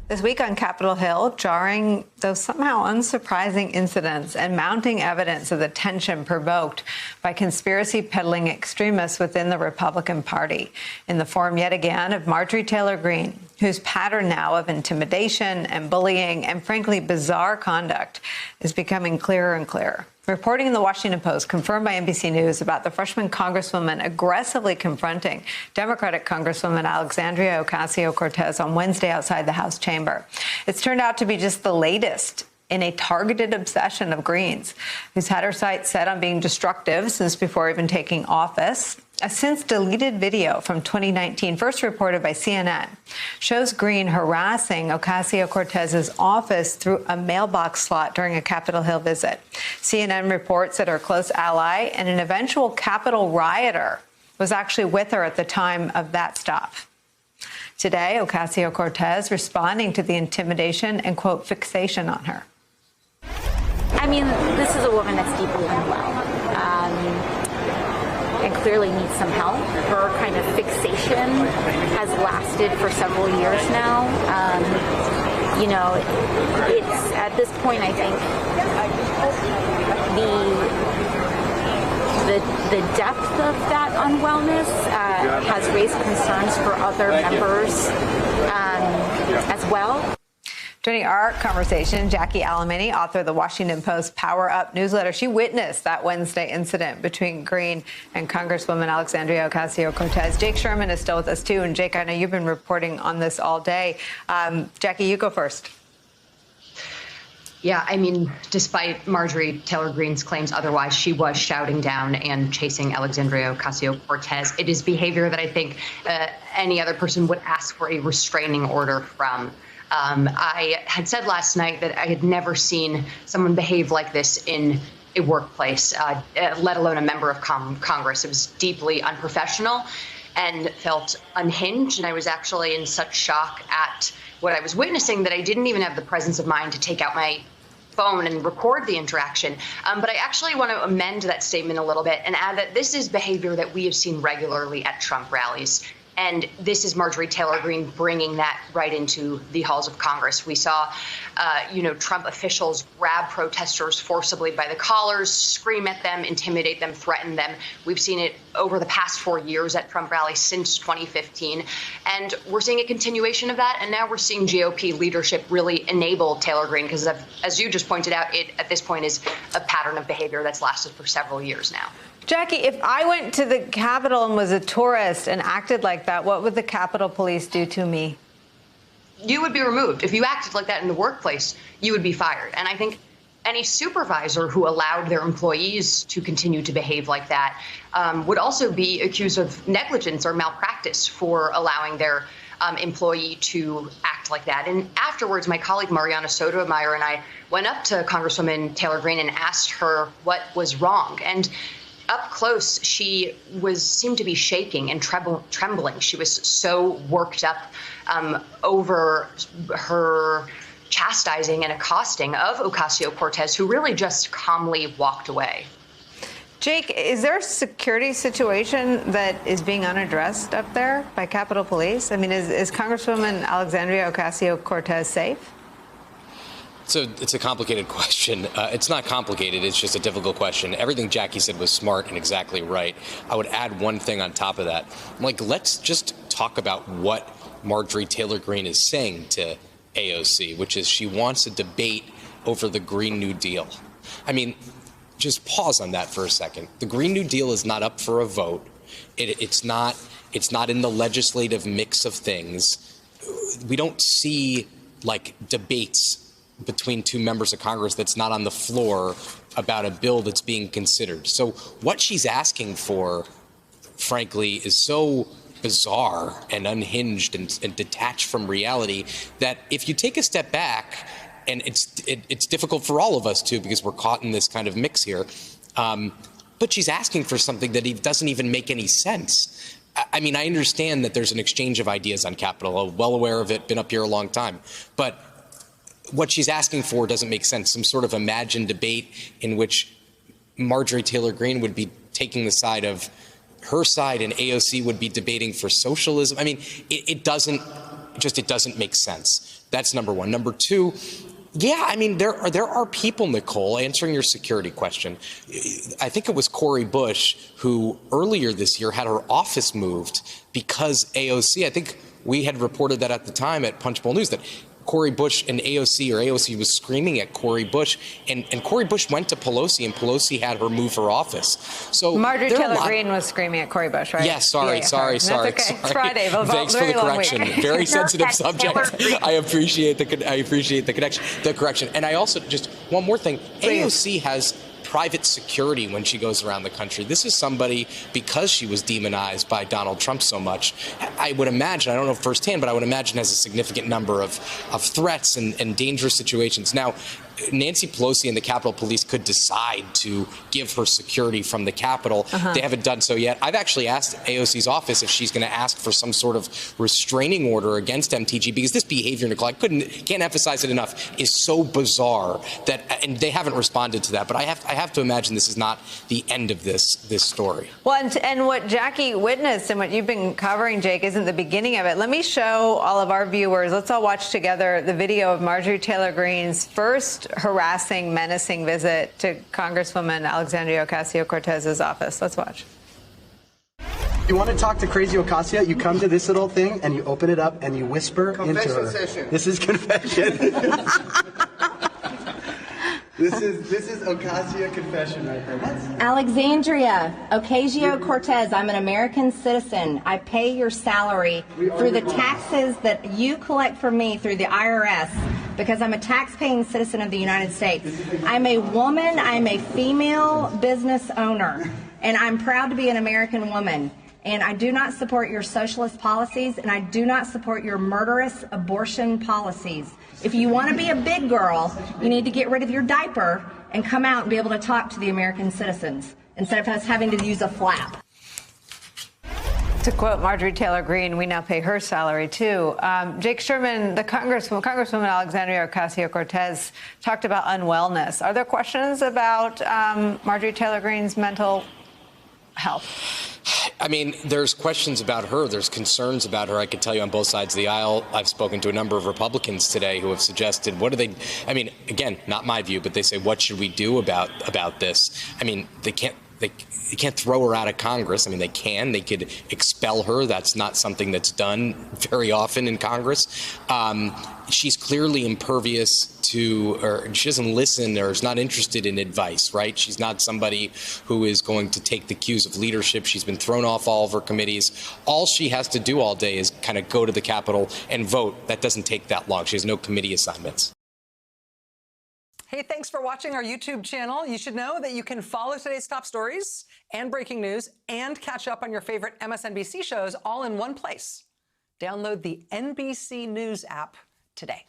This week on Capitol Hill, jarring, though somehow unsurprising incidents and mounting evidence of the tension provoked by conspiracy peddling extremists within the Republican Party, in the form yet again of Marjorie Taylor Greene, whose pattern now of intimidation and bullying and frankly bizarre conduct is becoming clearer and clearer. Reporting in the Washington Post, confirmed by NBC News, about the freshman congresswoman aggressively confronting Democratic Congresswoman Alexandria Ocasio-Cortez on Wednesday outside the House chamber. It's turned out to be just the latest in a targeted obsession of Greene's, who's had her sights set on being destructive since before even taking office. A since-deleted video from 2019, first reported by CNN, shows Greene harassing Ocasio-Cortez's office through a mailbox slot during a Capitol Hill visit. CNN reports that her close ally and an eventual Capitol rioter was actually with her at the time of that stop. Today, Ocasio-Cortez responding to the intimidation and, quote, fixation on her. I mean, this is a woman that's deeply unwell. And clearly needs some help. Her kind of fixation has lasted for several years now. It's at this point, I think, the depth of that unwellness has raised concerns for other members as well. Joining our conversation, Jackie Alemany, author of the Washington Post Power Up newsletter. She witnessed that Wednesday incident between Greene and Congresswoman Alexandria Ocasio-Cortez. Jake Sherman is still with us, too. And, Jake, I know you've been reporting on this all day. Jackie, you go first. Yeah, I mean, despite Marjorie Taylor Greene's claims otherwise, she was shouting down and chasing Alexandria Ocasio-Cortez. It is behavior that I think any other person would ask for a restraining order from. I had said last night that I had never seen someone behave like this in a workplace, let alone a member of Congress. It was deeply unprofessional and felt unhinged. And I was actually in such shock at what I was witnessing that I didn't even have the presence of mind to take out my phone and record the interaction. But I actually want to amend that statement a little bit and add that this is behavior that we have seen regularly at Trump rallies. And this is Marjorie Taylor Greene bringing that right into the halls of Congress. We saw, Trump officials grab protesters forcibly by the collars, scream at them, intimidate them, threaten them. We've seen it over the past 4 years at Trump rallies since 2015. And we're seeing a continuation of that. And now we're seeing GOP leadership really enable Taylor Greene, because as you just pointed out, it at this point is a pattern of behavior that's lasted for several years now. Jackie, if I went to the Capitol and was a tourist and acted like that, what would the Capitol Police do to me? You would be removed. If you acted like that in the workplace, you would be fired. And I think any supervisor who allowed their employees to continue to behave like that would also be accused of negligence or malpractice for allowing their employee to act like that. And afterwards, my colleague Mariana Sotomayor and I went up to Congresswoman Taylor Greene and asked her what was wrong. And up close, she seemed to be shaking and trembling. She was so worked up over her chastising and accosting of Ocasio-Cortez, who really just calmly walked away. Jake, is there a security situation that is being unaddressed up there by Capitol Police? I mean, is Congresswoman Alexandria Ocasio-Cortez safe? So it's a complicated question. It's not complicated. It's just a difficult question. Everything Jackie said was smart and exactly right. I would add one thing on top of that. Let's just talk about what Marjorie Taylor Greene is saying to AOC, which is she wants a debate over the Green New Deal. I mean, just pause on that for a second. The Green New Deal is not up for a vote. It's not in the legislative mix of things. We don't see debates between two members of Congress that's not on the floor about a bill that's being considered. So what she's asking for, frankly, is so bizarre and unhinged and detached from reality that if you take a step back, and it's difficult for all of us too, because we're caught in this kind of mix here, but she's asking for something that doesn't even make any sense. I mean, I understand that there's an exchange of ideas on Capitol. I'm well aware of it, been up here a long time. But what she's asking for doesn't make sense. Some sort of imagined debate in which Marjorie Taylor Greene would be taking the side of her side and AOC would be debating for socialism. I mean, it doesn't it doesn't make sense. That's number one. Number two, yeah, I mean, there are people, Nicole, answering your security question. I think it was Cori Bush who earlier this year had her office moved because AOC, I think we had reported that at the time at Punchbowl News, that Cori Bush and AOC was screaming at Cori Bush, and Cori Bush went to Pelosi, and Pelosi had her move her office. So Marjorie Taylor Greene was screaming at Cori Bush, right? Yes, sorry. That's okay. It's Friday. Thanks for the correction. Very sensitive subject. I appreciate the correction. And I also, just one more thing, AOC has private security when she goes around the country. This is somebody, because she was demonized by Donald Trump so much, I would imagine, I don't know firsthand, but I would imagine has a significant number of threats and dangerous situations. Now, Nancy Pelosi and the Capitol Police could decide to give her security from the Capitol. They haven't done so yet. I've actually asked AOC's office if she's going to ask for some sort of restraining order against MTG, because this behavior, Nicole, I can't emphasize it enough, is so bizarre that, and they haven't responded to that. But I have to imagine this is not the end of this story. Well, and what Jackie witnessed and what you've been covering, Jake, isn't the beginning of it. Let me show all of our viewers. Let's all watch together the video of Marjorie Taylor Greene's first harassing, menacing visit to Congresswoman Alexandria Ocasio-Cortez's office. Let's watch. You want to talk to Crazy Ocasio? You come to this little thing and you open it up and you whisper into her. Session. This is confession. This is Ocasio confession right there. Alexandria Ocasio-Cortez, I'm an American citizen. I pay your salary through the taxes that you collect from me through the IRS because I'm a tax-paying citizen of the United States. I'm a woman, I'm a female business owner, and I'm proud to be an American woman. And I do not support your socialist policies, and I do not support your murderous abortion policies. If you want to be a big girl, you need to get rid of your diaper and come out and be able to talk to the American citizens instead of us having to use a flap. To quote Marjorie Taylor Greene, we now pay her salary, too. Jake Sherman, the Congresswoman Alexandria Ocasio-Cortez talked about unwellness. Are there questions about Marjorie Taylor Greene's mental health? I mean, there's questions about her. There's concerns about her. I can tell you on both sides of the aisle. I've spoken to a number of Republicans today who have suggested, what do they, I mean, again, not my view, but they say, what should we do about this? I mean, they can't throw her out of Congress. I mean, they could expel her. That's not something that's done very often in Congress. She's clearly impervious to, or she doesn't listen or is not interested in advice, right? She's not somebody who is going to take the cues of leadership. She's been thrown off all of her committees. All she has to do all day is kind of go to the Capitol and vote. That doesn't take that long. She has no committee assignments. Hey, thanks for watching our YouTube channel. You should know that you can follow today's top stories and breaking news and catch up on your favorite MSNBC shows all in one place. Download the NBC News app today.